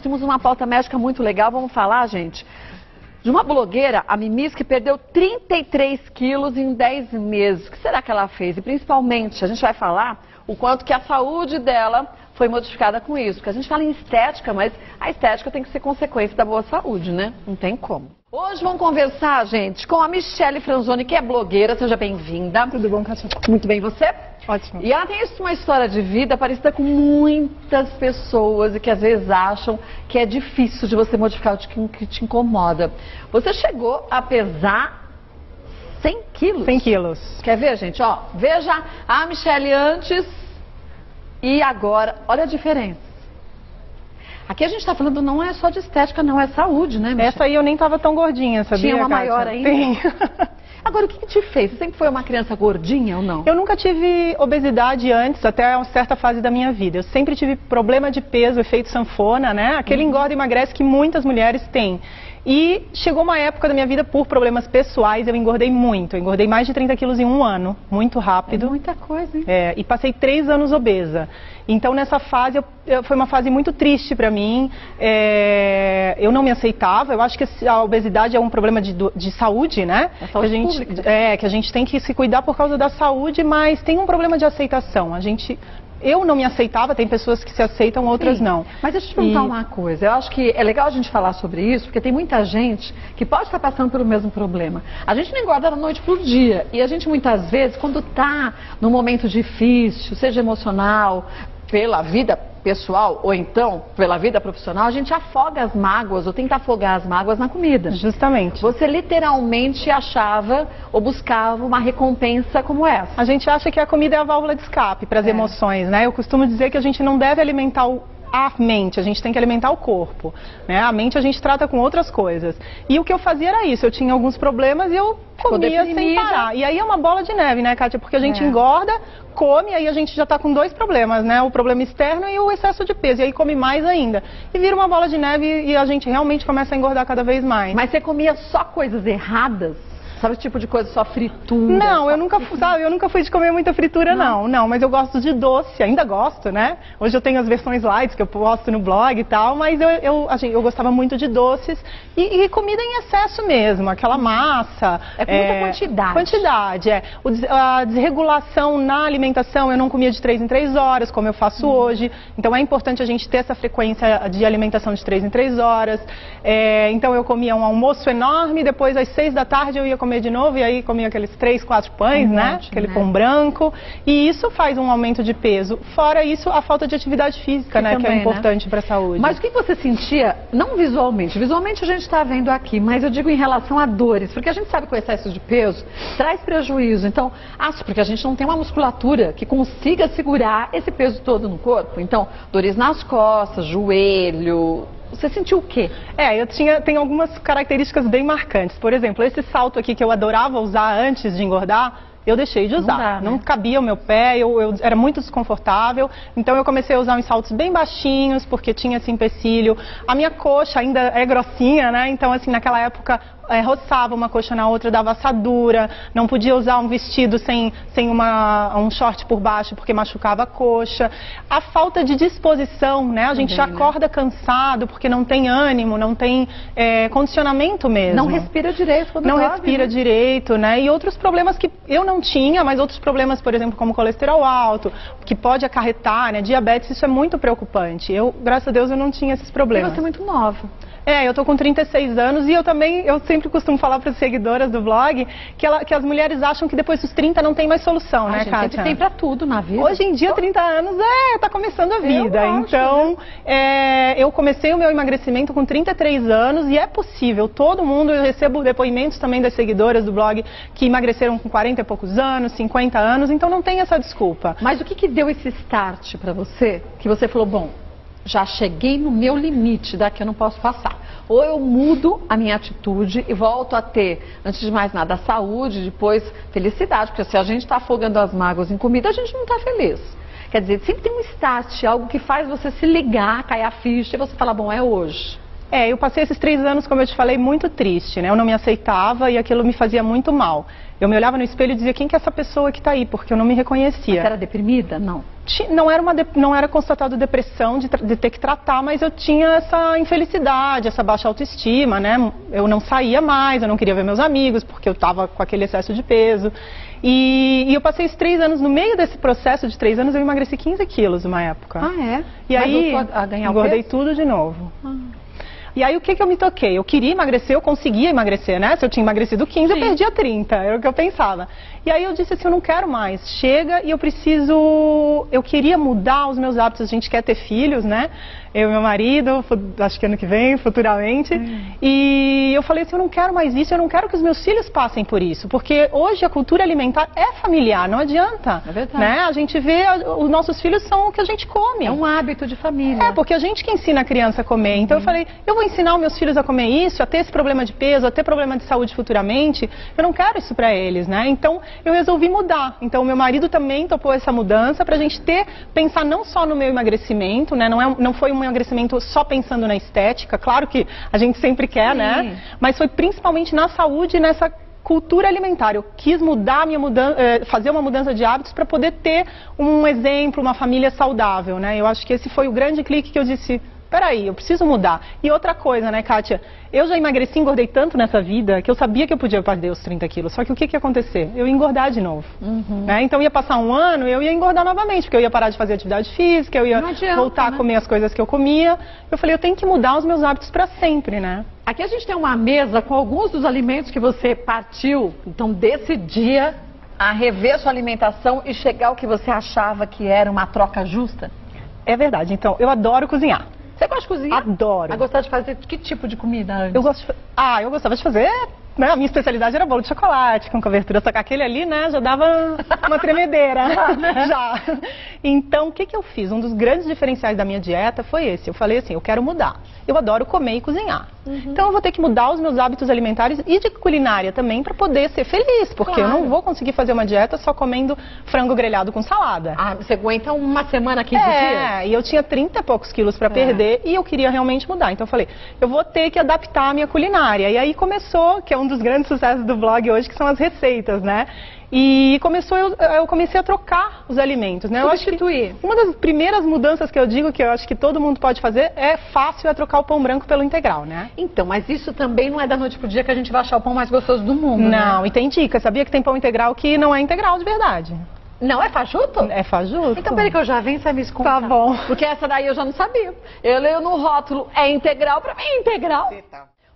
temos uma pauta médica muito legal. Vamos falar, gente, de uma blogueira, a Mimis, que perdeu 33 quilos em 10 meses. O que será que ela fez? E principalmente, a gente vai falar o quanto que a saúde dela foi modificada com isso. Porque a gente fala em estética, mas a estética tem que ser consequência da boa saúde, né? Não tem como. Hoje vamos conversar, gente, com a Michele Franzoni, que é blogueira. Seja bem-vinda. Tudo bom, Kátia? Muito bem, você? Ótimo. E ela tem uma história de vida parecida com muitas pessoas e que às vezes acham que é difícil de você modificar o que te incomoda. Você chegou a pesar 100 quilos? 100 quilos. Quer ver, gente? Ó, veja a Michele antes e agora. Olha a diferença. Aqui a gente está falando não é só de estética, não, é saúde, né, Michele? Essa aí eu nem tava tão gordinha, sabia, Tinha uma Kátia? maior ainda? Tem. Agora, o que te fez? Você sempre foi uma criança gordinha ou não? Eu nunca tive obesidade antes, até uma certa fase da minha vida. Eu sempre tive problema de peso, efeito sanfona, né? Aquele engorda e emagrece que muitas mulheres têm. E chegou uma época da minha vida, por problemas pessoais, eu engordei muito. Eu engordei mais de 30 quilos em um ano, muito rápido. É muita coisa, hein? E passei 3 anos obesa. Então, nessa fase, foi uma fase muito triste para mim. Eu não me aceitava. Eu acho que a obesidade é um problema de saúde, né? É saúde pública. Que a gente tem que se cuidar por causa da saúde, mas tem um problema de aceitação. Eu não me aceitava, tem pessoas que se aceitam, outras não. Mas deixa eu te perguntar uma coisa. Eu acho que é legal a gente falar sobre isso, porque tem muita gente que pode estar passando pelo mesmo problema. A gente não engorda da noite pro dia. E a gente muitas vezes, quando está num momento difícil, seja emocional, pela vida pessoal ou então pela vida profissional, a gente afoga as mágoas ou tenta afogar as mágoas na comida. Justamente. Você literalmente achava ou buscava uma recompensa como essa. A gente acha que a comida é a válvula de escape para as emoções, né? Eu costumo dizer que a gente não deve alimentar a mente, a gente tem que alimentar o corpo, né? A mente a gente trata com outras coisas. E o que eu fazia era isso, eu tinha alguns problemas e eu comia sem parar. E aí é uma bola de neve, né, Kátia? Porque a gente engorda, come, aí a gente já tá com 2 problemas, né? O problema externo e o excesso de peso. E aí come mais ainda. E vira uma bola de neve e a gente realmente começa a engordar cada vez mais. Mas você comia só coisas erradas? Sabe o tipo de coisa, só fritura? Não, eu nunca fui de comer muita fritura, não, mas eu gosto de doce, ainda gosto, né? Hoje eu tenho as versões light que eu posto no blog e tal, mas eu gostava muito de doces e comida em excesso mesmo, aquela massa. É com muita quantidade. Quantidade, a desregulação na alimentação, eu não comia de 3 em 3 horas, como eu faço hoje, então é importante a gente ter essa frequência de alimentação de 3 em 3 horas. Então eu comia um almoço enorme, depois às 6 da tarde eu ia comer de novo, e aí comia aqueles 3, 4 pães, né? Aquele pão branco. E isso faz um aumento de peso. Fora isso, a falta de atividade física, né? Que é importante para a saúde. Mas o que você sentia, não visualmente? Visualmente a gente está vendo aqui, mas eu digo em relação a dores. Porque a gente sabe que o excesso de peso traz prejuízo. Então, porque a gente não tem uma musculatura que consiga segurar esse peso todo no corpo. Então, dores nas costas, joelho. Você sentiu o quê? Tem algumas características bem marcantes. Por exemplo, esse salto aqui que eu adorava usar antes de engordar, eu deixei de usar. Não cabia o meu pé, eu era muito desconfortável. Então eu comecei a usar uns saltos bem baixinhos, porque tinha esse empecilho. A minha coxa ainda é grossinha, né? Então, assim, naquela época roçava uma coxa na outra, dava assadura. Não podia usar um vestido sem um short por baixo, porque machucava a coxa. A falta de disposição, né? A gente acorda cansado, porque não tem ânimo, não tem condicionamento mesmo. Não respira direito quando não dorme, respira direito, né? E outros problemas que eu não tinha, mas outros problemas, por exemplo, como colesterol alto, que pode acarretar, né? Diabetes, isso é muito preocupante. Graças a Deus, eu não tinha esses problemas. E você é muito nova. Eu tô com 36 anos e eu sempre costumo falar para as seguidoras do blog que as mulheres acham que depois dos 30 não tem mais solução, né, Kátia? Sempre tem para tudo na vida. Hoje em dia, 30 anos tá começando a vida. Então, eu comecei o meu emagrecimento com 33 anos e é possível. Todo mundo, eu recebo depoimentos também das seguidoras do blog que emagreceram com 40 e poucos anos, 50 anos, então não tem essa desculpa. Mas o que deu esse start para você? Que você falou, bom, já cheguei no meu limite, daqui eu não posso passar. Ou eu mudo a minha atitude e volto a ter, antes de mais nada, saúde, depois felicidade. Porque se a gente está afogando as mágoas em comida, a gente não está feliz. Quer dizer, sempre tem um start, algo que faz você se ligar, cair a ficha e você falar, bom, é hoje. Eu passei esses 3 anos, como eu te falei, muito triste, né? Eu não me aceitava e aquilo me fazia muito mal. Eu me olhava no espelho e dizia, quem que é essa pessoa que está aí? Porque eu não me reconhecia. Você era deprimida? Não. Não era constatado depressão de ter que tratar, mas eu tinha essa infelicidade, essa baixa autoestima, né? Eu não saía mais, eu não queria ver meus amigos, porque eu estava com aquele excesso de peso. E eu passei esses 3 anos, no meio desse processo de 3 anos, eu emagreci 15 quilos uma época. Ah, é? E aí, engordei tudo de novo. E aí, o que eu me toquei? Eu queria emagrecer, eu conseguia emagrecer, né? Se eu tinha emagrecido 15, eu perdia 30, era o que eu pensava. E aí eu disse assim, eu não quero mais, chega e eu queria mudar os meus hábitos, a gente quer ter filhos, né? Eu e meu marido, acho que ano que vem, futuramente. E eu falei assim, eu não quero mais isso, eu não quero que os meus filhos passem por isso. Porque hoje a cultura alimentar é familiar, não adianta. É verdade. Né? A gente vê, os nossos filhos são o que a gente come. É um hábito de família. Porque a gente que ensina a criança a comer. Então eu falei, eu vou ensinar os meus filhos a comer isso, a ter esse problema de peso, a ter problema de saúde futuramente. Eu não quero isso pra eles, né? Então eu resolvi mudar. Então o meu marido também topou essa mudança pra gente pensar não só no meu emagrecimento, né? Não foi um emagrecimento só pensando na estética, claro que a gente sempre quer, né? Mas foi principalmente na saúde e nessa cultura alimentar. Eu quis mudar fazer uma mudança de hábitos para poder ter um exemplo, uma família saudável, né? Eu acho que esse foi o grande clique que eu disse, peraí, eu preciso mudar. E outra coisa, né, Kátia? Eu já emagreci, engordei tanto nessa vida que eu sabia que eu podia perder os 30 quilos. Só que o que ia acontecer? Eu ia engordar de novo. Né? Então ia passar um ano, eu ia engordar novamente, porque eu ia parar de fazer atividade física, eu ia voltar a comer as coisas que eu comia. Eu falei, eu tenho que mudar os meus hábitos para sempre, né? Aqui a gente tem uma mesa com alguns dos alimentos que você partiu, então, desse dia, a rever sua alimentação e chegar ao que você achava que era uma troca justa? É verdade. Então, eu adoro cozinhar. Você gosta de cozinhar? Adoro. A gostar de fazer que tipo de comida antes? Eu gostava de fazer, né? A minha especialidade era bolo de chocolate com cobertura, só que aquele ali, né, já dava uma tremedeira. Já. Então, o que eu fiz? Um dos grandes diferenciais da minha dieta foi esse. Eu falei assim, eu quero mudar. Eu adoro comer e cozinhar. Então, eu vou ter que mudar os meus hábitos alimentares e de culinária também para poder ser feliz, porque eu não vou conseguir fazer uma dieta só comendo frango grelhado com salada. Ah, você aguenta uma semana, 15 dias? E eu tinha 30 e poucos quilos para perder e eu queria realmente mudar. Então, eu falei, eu vou ter que adaptar a minha culinária. E aí começou, que é um dos grandes sucessos do blog hoje, que são as receitas, né? E eu comecei a trocar os alimentos, né? Substituir. Uma das primeiras mudanças que eu digo, que eu acho que todo mundo pode fazer, é trocar o pão branco pelo integral, né? Então, mas isso também não é da noite pro dia que a gente vai achar o pão mais gostoso do mundo, Não, né? E tem dica. Sabia que tem pão integral que não é integral de verdade? Não, é fajuto? É fajuto. Então, peraí que eu já venho, você me contar. Tá bom. Porque essa daí eu já não sabia. Eu leio no rótulo, é integral, pra mim é integral.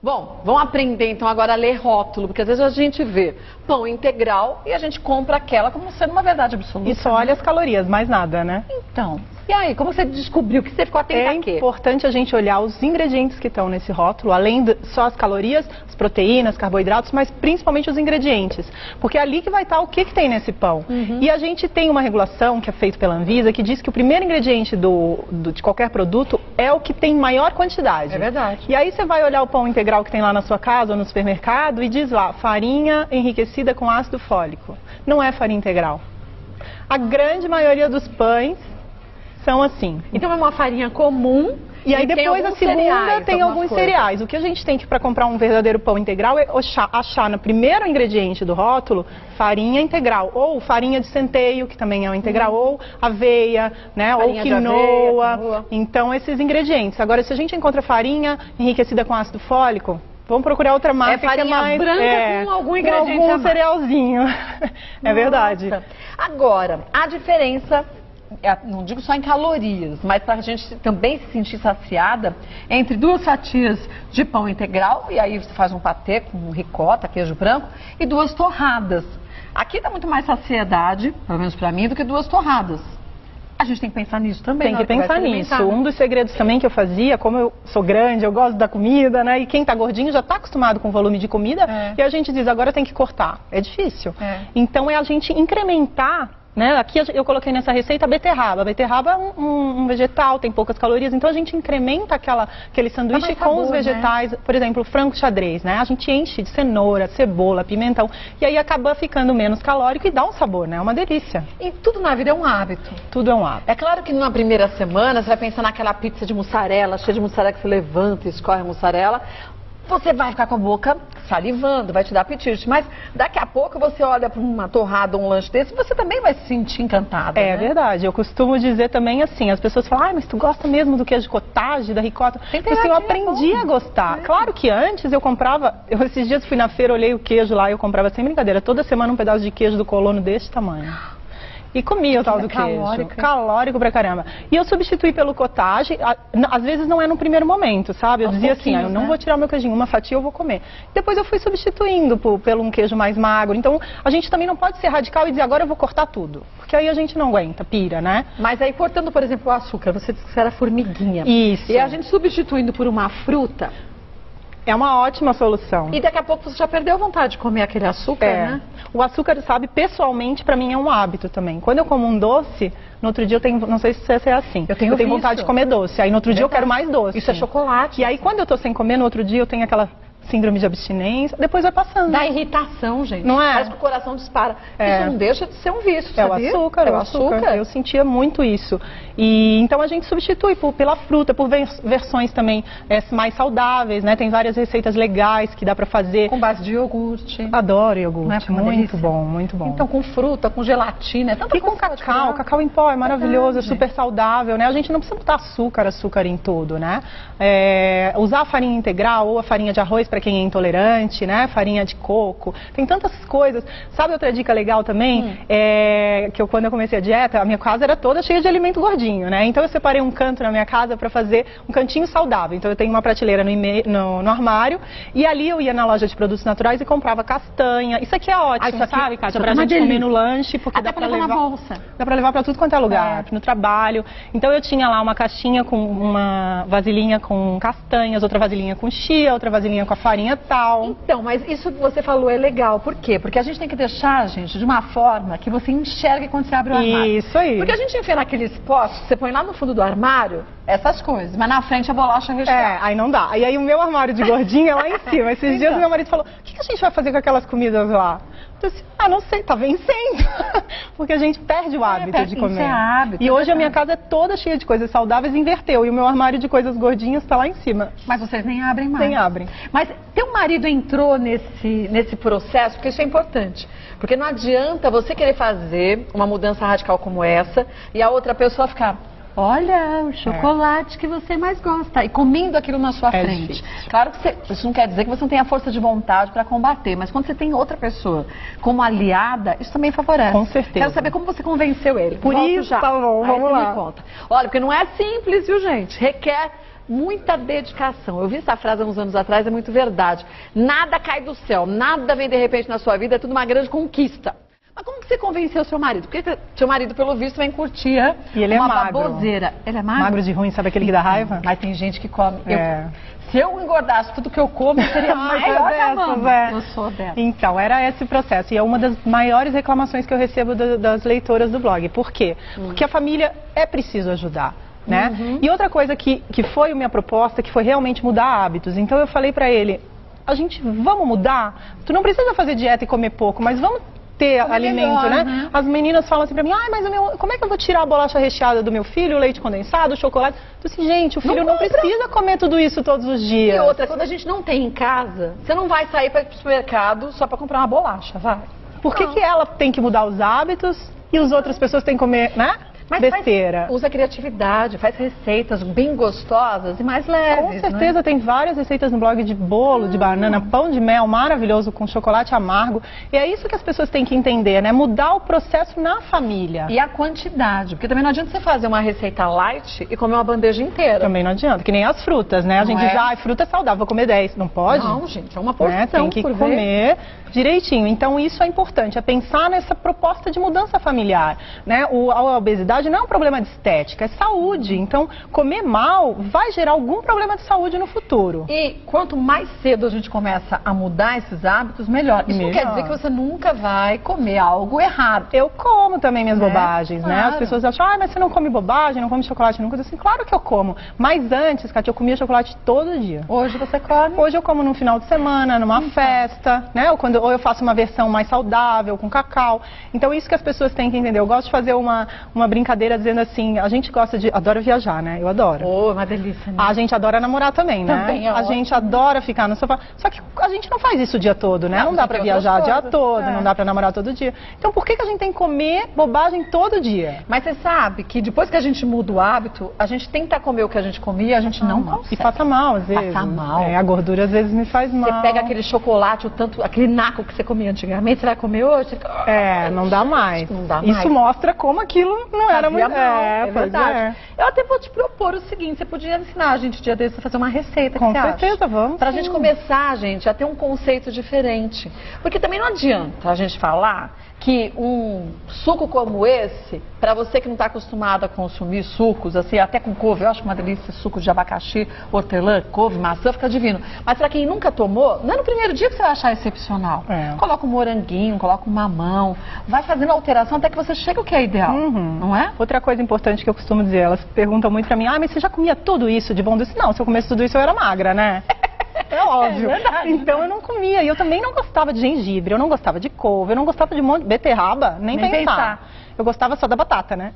Bom, vamos aprender então agora a ler rótulo, porque às vezes a gente vê pão integral e a gente compra aquela como sendo uma verdade absoluta. E só olha as calorias, mais nada, né? Então, e aí, como você descobriu que você ficou atenta a quê? É importante a gente olhar os ingredientes que estão nesse rótulo, além de só as calorias, as proteínas, carboidratos, mas principalmente os ingredientes. Porque é ali que vai estar o que tem nesse pão. E a gente tem uma regulação que é feita pela Anvisa que diz que o primeiro ingrediente de qualquer produto é o que tem maior quantidade. É verdade. E aí você vai olhar o pão integral que tem lá na sua casa ou no supermercado e diz lá, farinha enriquecida com ácido fólico. Não é farinha integral. A grande maioria dos pães são assim. Então é uma farinha comum. E aí depois a segunda tem alguns cereais. O que a gente tem que para comprar um verdadeiro pão integral é achar no primeiro ingrediente do rótulo farinha integral ou farinha de centeio, que também é um integral, ou aveia, né, ou quinoa. Então esses ingredientes. Agora se a gente encontra farinha enriquecida com ácido fólico, vamos procurar outra marca farinha que é mais branca com algum ingrediente, com algum cerealzinho. É verdade. Agora, a diferença, não digo só em calorias, mas para a gente também se sentir saciada, entre 2 fatias de pão integral, e aí você faz um patê com ricota, queijo branco, e 2 torradas. Aqui dá muito mais saciedade, pelo menos para mim, do que 2 torradas. A gente tem que pensar nisso também. Tem que pensar nisso. Um dos segredos também que eu fazia, como eu sou grande, eu gosto da comida, né? E quem tá gordinho já tá acostumado com o volume de comida, e a gente diz, agora tem que cortar. É difícil. Então é a gente incrementar né? Aqui eu coloquei nessa receita a beterraba. A beterraba é um vegetal, tem poucas calorias, então a gente incrementa aquele sanduíche com os vegetais, né? Por exemplo, frango xadrez, né? A gente enche de cenoura, cebola, pimentão, e aí acaba ficando menos calórico e dá um sabor, né? É uma delícia. E tudo na vida é um hábito. Tudo é um hábito. É claro que na primeira semana você vai pensar naquela pizza de mussarela, cheia de mussarela, que você levanta e escorre a mussarela. Você vai ficar com a boca salivando, vai te dar apetite. Mas daqui a pouco você olha para uma torrada, um lanche desse, você também vai se sentir encantada. É, né? Verdade. Eu costumo dizer também assim, as pessoas falam, mas tu gosta mesmo do queijo cottage, da ricota? Eu aprendi a gostar. Claro que antes eu comprava, esses dias fui na feira, olhei o queijo lá, eu comprava sem brincadeira, toda semana um pedaço de queijo do colono desse tamanho. E comia o tal do queijo. Calórico pra caramba. E eu substituí pelo cottage, às vezes não é no primeiro momento, sabe? Eu dizia assim, eu não vou tirar o meu queijinho, uma fatia eu vou comer. Depois eu fui substituindo pelo um queijo mais magro. Então a gente também não pode ser radical e dizer agora eu vou cortar tudo. Porque aí a gente não aguenta, pira, né? Mas aí cortando, por exemplo, o açúcar, você disse que era formiguinha. Isso. E a gente substituindo por uma fruta... É uma ótima solução. E daqui a pouco você já perdeu vontade de comer aquele açúcar, né? O açúcar, sabe, pessoalmente, pra mim é um hábito também. Quando eu como um doce, no outro dia eu tenho, não sei se é assim, eu tenho vontade de comer doce. Aí no outro dia eu quero mais doce. Isso é chocolate. E aí quando eu tô sem comer, no outro dia eu tenho aquela síndrome de abstinência, depois vai passando. Dá irritação, gente. Não é? Parece que o coração dispara. Isso não deixa de ser um vício, sabia? É o açúcar. Eu sentia muito isso. E então a gente substitui pela fruta, por versões também mais saudáveis, né? Tem várias receitas legais que dá pra fazer. Com base de iogurte. Adoro iogurte, muito bom, muito bom. Então com fruta, com gelatina, e com cacau em pó é maravilhoso, é super saudável, né? A gente não precisa botar açúcar em tudo, né? Usar a farinha integral ou a farinha de arroz para quem é intolerante, né? Farinha de coco, tem tantas coisas. Sabe outra dica legal também? Que quando eu comecei a dieta, a minha casa era toda cheia de alimento gordinho, né? Então eu separei um canto na minha casa para fazer um cantinho saudável. Então eu tenho uma prateleira no armário e ali eu ia na loja de produtos naturais e comprava castanha. Isso aqui é ótimo, sabe, Kátia? Pra gente comer no lanche, porque dá pra levar na bolsa. Dá pra levar pra tudo quanto é lugar, no trabalho. Então eu tinha lá uma caixinha com uma vasilhinha com castanhas, outra vasilhinha com chia, outra vasilhinha com a farinha tal. Então, mas isso que você falou é legal. Por quê? Porque a gente tem que deixar, gente, de uma forma que você enxergue quando você abre o armário. Isso aí. Porque a gente enfia naqueles postos, você põe lá no fundo do armário, essas coisas, mas na frente a bolacha recheada. Aí não dá. E aí o meu armário de gordinha é lá em cima. Esses dias meu marido falou, o que a gente vai fazer com aquelas comidas lá? Eu disse, não sei, tá vencendo. Porque a gente perde o hábito de comer. Hábito, e hoje a minha casa é toda cheia de coisas saudáveis, inverteu. E o meu armário de coisas gordinhas tá lá em cima. Mas vocês nem abrem mais. Nem abrem. Mas teu marido entrou nesse processo, porque isso é importante. Porque não adianta você querer fazer uma mudança radical como essa e a outra pessoa ficar... Olha, o chocolate que você mais gosta. E comendo aquilo na sua frente. Difícil. Claro que isso não quer dizer que você não tenha força de vontade para combater, mas quando você tem outra pessoa como aliada, isso também favorece. Com certeza. Quero saber como você convenceu ele. Por isso, já. Tá bom, vamos lá. Me conta. Olha, porque não é simples, viu, gente? Requer muita dedicação. Eu vi essa frase há uns anos atrás, é muito verdade. Nada cai do céu, nada vem de repente na sua vida, é tudo uma grande conquista. Mas como que você convenceu o seu marido? Porque seu marido, pelo visto, vem curtir e ele uma magro. baboseira. Ele é magro? Magro de ruim, sabe aquele que dá raiva? Mas tem gente que come. Se eu engordasse tudo que eu como, eu seria maior Eu sou dessa. Então, era esse processo. E é uma das maiores reclamações que eu recebo das leitoras do blog. Por quê? Porque a família é preciso ajudar. Né? E outra coisa que foi a minha proposta, que foi realmente mudar hábitos. Então eu falei pra ele, vamos mudar? Tu não precisa fazer dieta e comer pouco, mas vamos ter alimento, melhor, né? As meninas falam assim pra mim, mas como é que eu vou tirar a bolacha recheada do meu filho, o leite condensado, o chocolate? Então assim, gente, o filho não precisa comer tudo isso todos os dias. E outra, quando a gente não tem em casa, você não vai sair para ir pro supermercado só pra comprar uma bolacha, vai. Por que ela tem que mudar os hábitos e as outras pessoas têm que comer, né? Mas besteira. Usa criatividade, faz receitas bem gostosas e mais leves. Com certeza, tem várias receitas no blog de bolo, de banana, pão de mel maravilhoso com chocolate amargo. E é isso que as pessoas têm que entender, né? Mudar o processo na família. E a quantidade, porque também não adianta você fazer uma receita light e comer uma bandeja inteira. Também não adianta, que nem as frutas, né? A gente diz, fruta é saudável, vou comer 10. Não pode? Não, gente, é uma porção. Tem que comer direitinho. Então isso é importante, é pensar nessa proposta de mudança familiar, né? A obesidade verdade, não é um problema de estética, é saúde. Então, comer mal vai gerar algum problema de saúde no futuro. E quanto mais cedo a gente começa a mudar esses hábitos, melhor. Isso não quer dizer que você nunca vai comer algo errado. Eu como também minhas bobagens, né? Claro. As pessoas acham, mas você não come bobagem, não come chocolate nunca. Eu digo assim, claro que eu como. Mas antes, Cátia, eu comia chocolate todo dia. Hoje você come? Hoje eu como no final de semana, numa festa, né? Ou eu faço uma versão mais saudável, com cacau. Então, isso que as pessoas têm que entender. Eu gosto de fazer uma brincadeira dizendo assim, a gente adora viajar, né? Eu adoro. Oh, uma delícia, né? A gente adora namorar também, né? Também é a gente adora ficar no sofá. Só que a gente não faz isso o dia todo, né? Não dá pra viajar o dia todo, não dá pra namorar todo dia. Então, por que a gente tem que comer bobagem todo dia? Mas você sabe que depois que a gente muda o hábito, a gente tenta comer o que a gente comia, a gente não consegue. E passa mal, às vezes. Passa mal. A gordura às vezes me faz mal. Você pega aquele chocolate, aquele naco que você comia antigamente, você vai comer hoje? Não dá mais. Não dá mais. Isso mostra como aquilo não era muito... É verdade. Eu até vou te propor o seguinte, você podia ensinar a gente um dia desses a fazer uma receita, Com certeza, vamos. Pra gente começar, gente, a ter um conceito diferente. Porque também não adianta a gente falar que um suco como esse, para você que não está acostumado a consumir sucos, assim, até com couve, eu acho uma delícia, suco de abacaxi, hortelã, couve, maçã, fica divino. Mas para quem nunca tomou, não é no primeiro dia que você vai achar excepcional. Coloca um moranguinho, coloca um mamão, vai fazendo alteração até que você chega ao que é ideal, não é? Outra coisa importante que eu costumo dizer, elas perguntam muito para mim, mas você já comia tudo isso de bom doce? Não, se eu comesse tudo isso eu era magra, né? É óbvio. Então eu não comia. E eu também não gostava de gengibre, eu não gostava de couve, eu não gostava de beterraba, nem pensar. Eu gostava só da batata, né?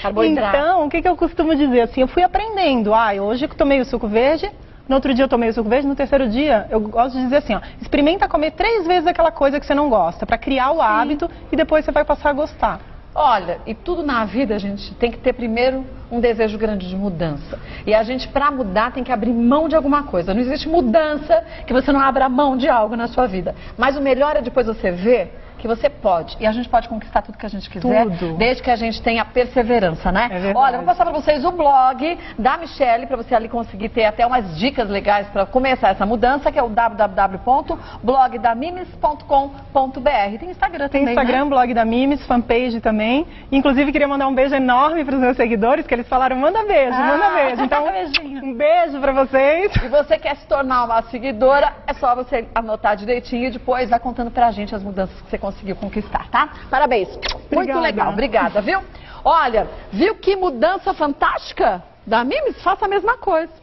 Carboidrato. Então, o que eu costumo dizer? Assim, eu fui aprendendo. Hoje eu tomei o suco verde, no outro dia eu tomei o suco verde, no terceiro dia eu gosto de dizer assim, experimenta comer 3 vezes aquela coisa que você não gosta, para criar o hábito e depois você vai passar a gostar. Olha, e tudo na vida a gente tem que ter primeiro um desejo grande de mudança. E a gente, para mudar, tem que abrir mão de alguma coisa. Não existe mudança que você não abra mão de algo na sua vida. Mas o melhor é depois você ver que você pode. E a gente pode conquistar tudo que a gente quiser, desde que a gente tenha perseverança, né? Olha, vou passar para vocês o blog da Michele, para você ali conseguir ter até umas dicas legais para começar essa mudança, que é o www.blogdamimes.com.br. Tem Instagram também, Tem Instagram, né? blog da Mimes, fanpage também. Inclusive, queria mandar um beijo enorme para os meus seguidores, que eles falaram, manda beijo, manda beijo. Então, um beijo para vocês. E você quer se tornar uma seguidora, é só você anotar direitinho e depois vai contando pra gente as mudanças que você conseguiu conquistar, tá? Parabéns. Muito legal. Obrigada, viu? Olha, viu que mudança fantástica da Mimes? Faça a mesma coisa.